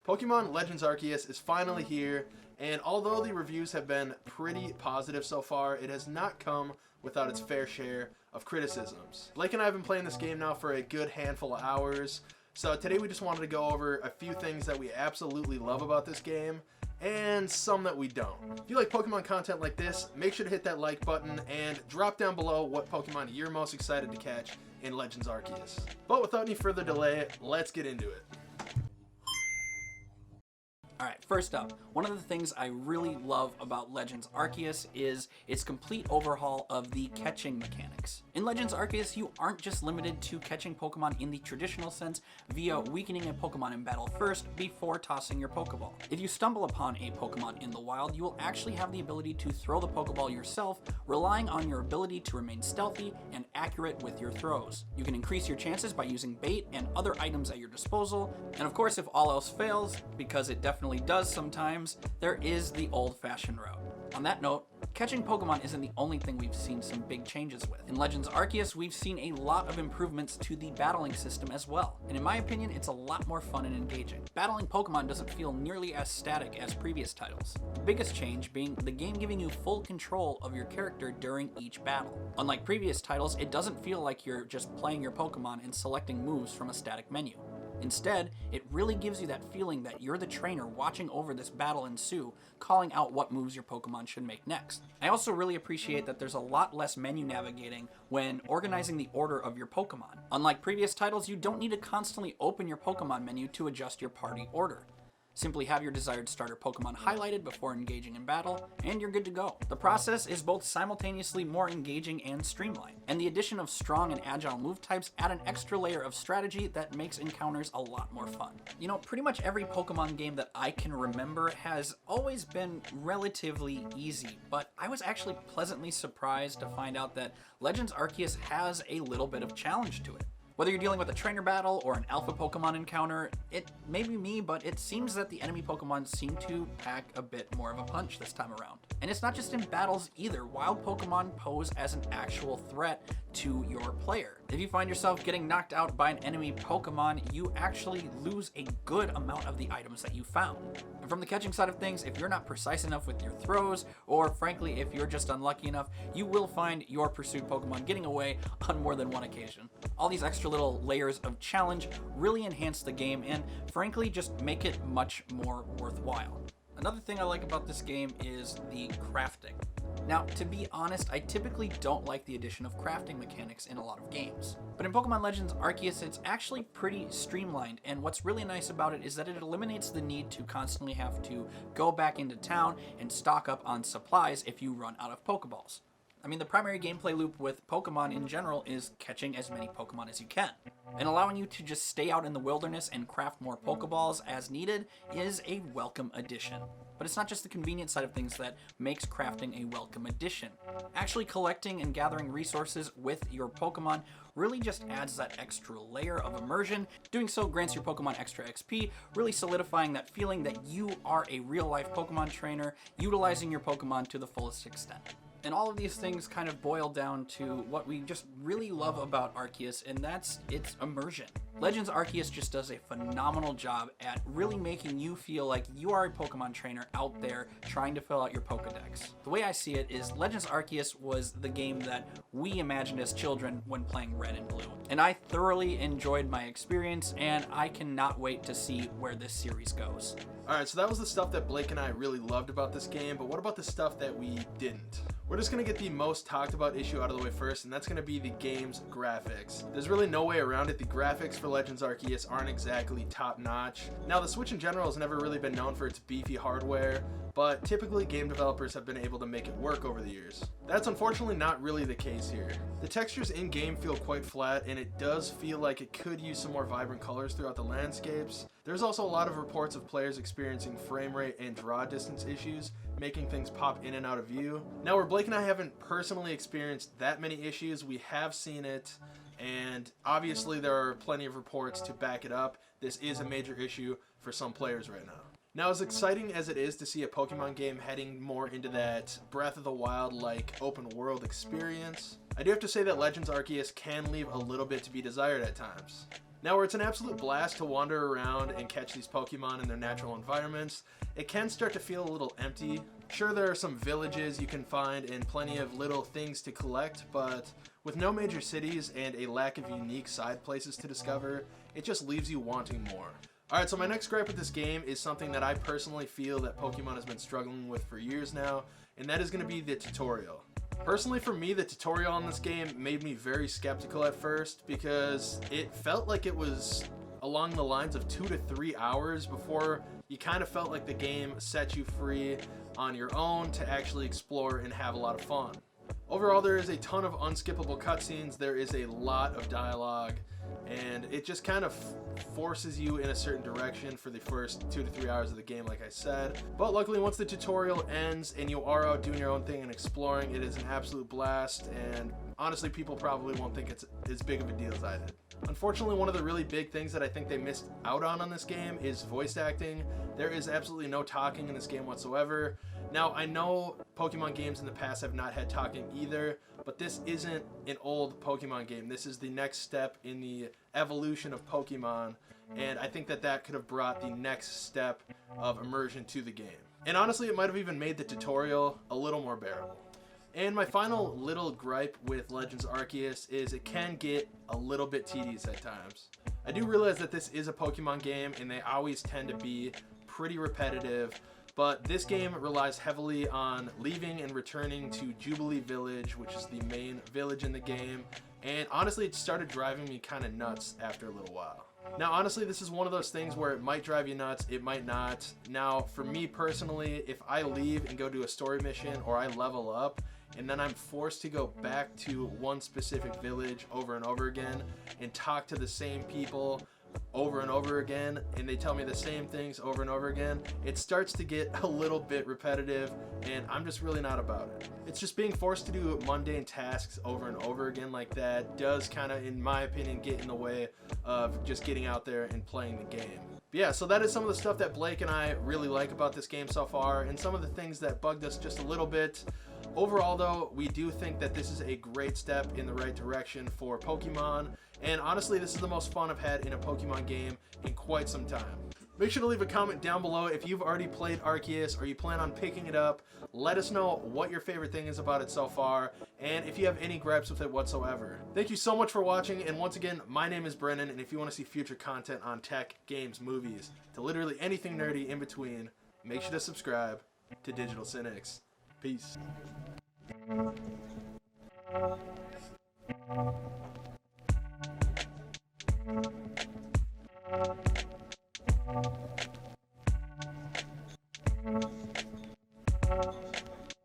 Pokemon Legends Arceus is finally here, and although the reviews have been pretty positive so far, it has not come without its fair share of criticisms. Blake and I have been playing this game now for a good handful of hours, so today we just wanted to go over a few things that we absolutely love about this game, and some that we don't. If you like Pokemon content like this, make sure to hit that like button and drop down below what Pokemon you're most excited to catch in Legends Arceus. But without any further delay, let's get into it. Alright, first up, one of the things I really love about Legends Arceus is its complete overhaul of the catching mechanics. In Legends Arceus, you aren't just limited to catching Pokemon in the traditional sense via weakening a Pokemon in battle first before tossing your Pokeball. If you stumble upon a Pokemon in the wild, you will actually have the ability to throw the Pokeball yourself, relying on your ability to remain stealthy and accurate with your throws. You can increase your chances by using bait and other items at your disposal, and of course if all else fails, because it definitely does sometimes, there is the old-fashioned route. On that note, catching Pokemon isn't the only thing we've seen some big changes with. In Legends Arceus, we've seen a lot of improvements to the battling system as well, and in my opinion, it's a lot more fun and engaging. Battling Pokemon doesn't feel nearly as static as previous titles. The biggest change being the game giving you full control of your character during each battle. Unlike previous titles, it doesn't feel like you're just playing your Pokemon and selecting moves from a static menu. Instead, it really gives you that feeling that you're the trainer watching over this battle ensue, calling out what moves your Pokemon should make next. I also really appreciate that there's a lot less menu navigating when organizing the order of your Pokemon. Unlike previous titles, you don't need to constantly open your Pokemon menu to adjust your party order. Simply have your desired starter Pokemon highlighted before engaging in battle, and you're good to go. The process is both simultaneously more engaging and streamlined, and the addition of strong and agile move types add an extra layer of strategy that makes encounters a lot more fun. You know, pretty much every Pokemon game that I can remember has always been relatively easy, but I was actually pleasantly surprised to find out that Legends Arceus has a little bit of challenge to it. Whether you're dealing with a trainer battle or an alpha Pokemon encounter, it may be me, but it seems that the enemy Pokemon seem to pack a bit more of a punch this time around. And it's not just in battles either. Wild Pokemon pose as an actual threat to your player. If you find yourself getting knocked out by an enemy Pokemon, you actually lose a good amount of the items that you found. And from the catching side of things, if you're not precise enough with your throws, or frankly, if you're just unlucky enough, you will find your pursued Pokemon getting away on more than one occasion. All these extra little layers of challenge really enhance the game and frankly just make it much more worthwhile. Another thing I like about this game is the crafting. Now, to be honest, I typically don't like the addition of crafting mechanics in a lot of games. But in Pokemon Legends Arceus, it's actually pretty streamlined, and what's really nice about it is that it eliminates the need to constantly have to go back into town and stock up on supplies if you run out of Pokeballs. I mean, the primary gameplay loop with Pokemon in general is catching as many Pokemon as you can. And allowing you to just stay out in the wilderness and craft more Pokeballs as needed is a welcome addition. But it's not just the convenient side of things that makes crafting a welcome addition. Actually collecting and gathering resources with your Pokemon really just adds that extra layer of immersion. Doing so grants your Pokemon extra XP, really solidifying that feeling that you are a real-life Pokemon trainer, utilizing your Pokemon to the fullest extent. And all of these things kind of boil down to what we just really love about Arceus, and that's its immersion. Legends Arceus just does a phenomenal job at really making you feel like you are a Pokemon trainer out there trying to fill out your Pokedex. The way I see it is Legends Arceus was the game that we imagined as children when playing Red and Blue. And I thoroughly enjoyed my experience, and I cannot wait to see where this series goes. Alright, so that was the stuff that Blake and I really loved about this game, but what about the stuff that we didn't? We're just going to get the most talked about issue out of the way first, and that's going to be the game's graphics. There's really no way around it. The graphics for Legends Arceus aren't exactly top notch. Now, the Switch in general has never really been known for its beefy hardware, but typically game developers have been able to make it work over the years. That's unfortunately not really the case here. The textures in-game feel quite flat, and it does feel like it could use some more vibrant colors throughout the landscapes. There's also a lot of reports of players experiencing frame rate and draw distance issues, making things pop in and out of view. Now, where Blake and I haven't personally experienced that many issues, we have seen it, and obviously there are plenty of reports to back it up. This is a major issue for some players right now. Now, as exciting as it is to see a Pokemon game heading more into that Breath of the Wild-like open world experience, I do have to say that Legends Arceus can leave a little bit to be desired at times. Now, where it's an absolute blast to wander around and catch these Pokemon in their natural environments, it can start to feel a little empty. Sure, there are some villages you can find and plenty of little things to collect, but with no major cities and a lack of unique side places to discover, it just leaves you wanting more. Alright, so my next gripe with this game is something that I personally feel that Pokemon has been struggling with for years now, and that is going to be the tutorial. Personally, for me, the tutorial on this game made me very skeptical at first because it felt like it was along the lines of 2 to 3 hours before you kind of felt like the game set you free on your own to actually explore and have a lot of fun. Overall, there is a ton of unskippable cutscenes, there is a lot of dialogue, and it just kind of forces you in a certain direction for the first 2 to 3 hours of the game, like I said. But luckily, once the tutorial ends and you are out doing your own thing and exploring, it is an absolute blast, and honestly, people probably won't think it's as big of a deal as I did. Unfortunately, one of the really big things that I think they missed out on this game is voice acting. There is absolutely no talking in this game whatsoever. Now, I know Pokemon games in the past have not had talking either, but this isn't an old Pokemon game. This is the next step in the evolution of Pokemon, and I think that that could have brought the next step of immersion to the game. And honestly, it might have even made the tutorial a little more bearable. And my final little gripe with Legends Arceus is it can get a little bit tedious at times. I do realize that this is a Pokemon game and they always tend to be pretty repetitive, but this game relies heavily on leaving and returning to Jubilee Village, which is the main village in the game, and honestly it started driving me kind of nuts after a little while. Now honestly, this is one of those things where it might drive you nuts, it might not. Now for me personally, if I leave and go do a story mission or I level up, and then I'm forced to go back to one specific village over and over again and talk to the same people over and over again, and they tell me the same things over and over again, it starts to get a little bit repetitive, and I'm just really not about it. It's just being forced to do mundane tasks over and over again like that does kind of, in my opinion, get in the way of just getting out there and playing the game. But yeah, so that is some of the stuff that Blake and I really like about this game so far, and some of the things that bugged us just a little bit. Overall though, we do think that this is a great step in the right direction for Pokemon, and honestly this is the most fun I've had in a Pokemon game in quite some time. Make sure to leave a comment down below if you've already played Arceus or you plan on picking it up. Let us know what your favorite thing is about it so far, and if you have any gripes with it whatsoever. Thank you so much for watching, and once again, my name is Brennan, and if you want to see future content on tech, games, movies, to literally anything nerdy in between, make sure to subscribe to Digital Cynics. Peace.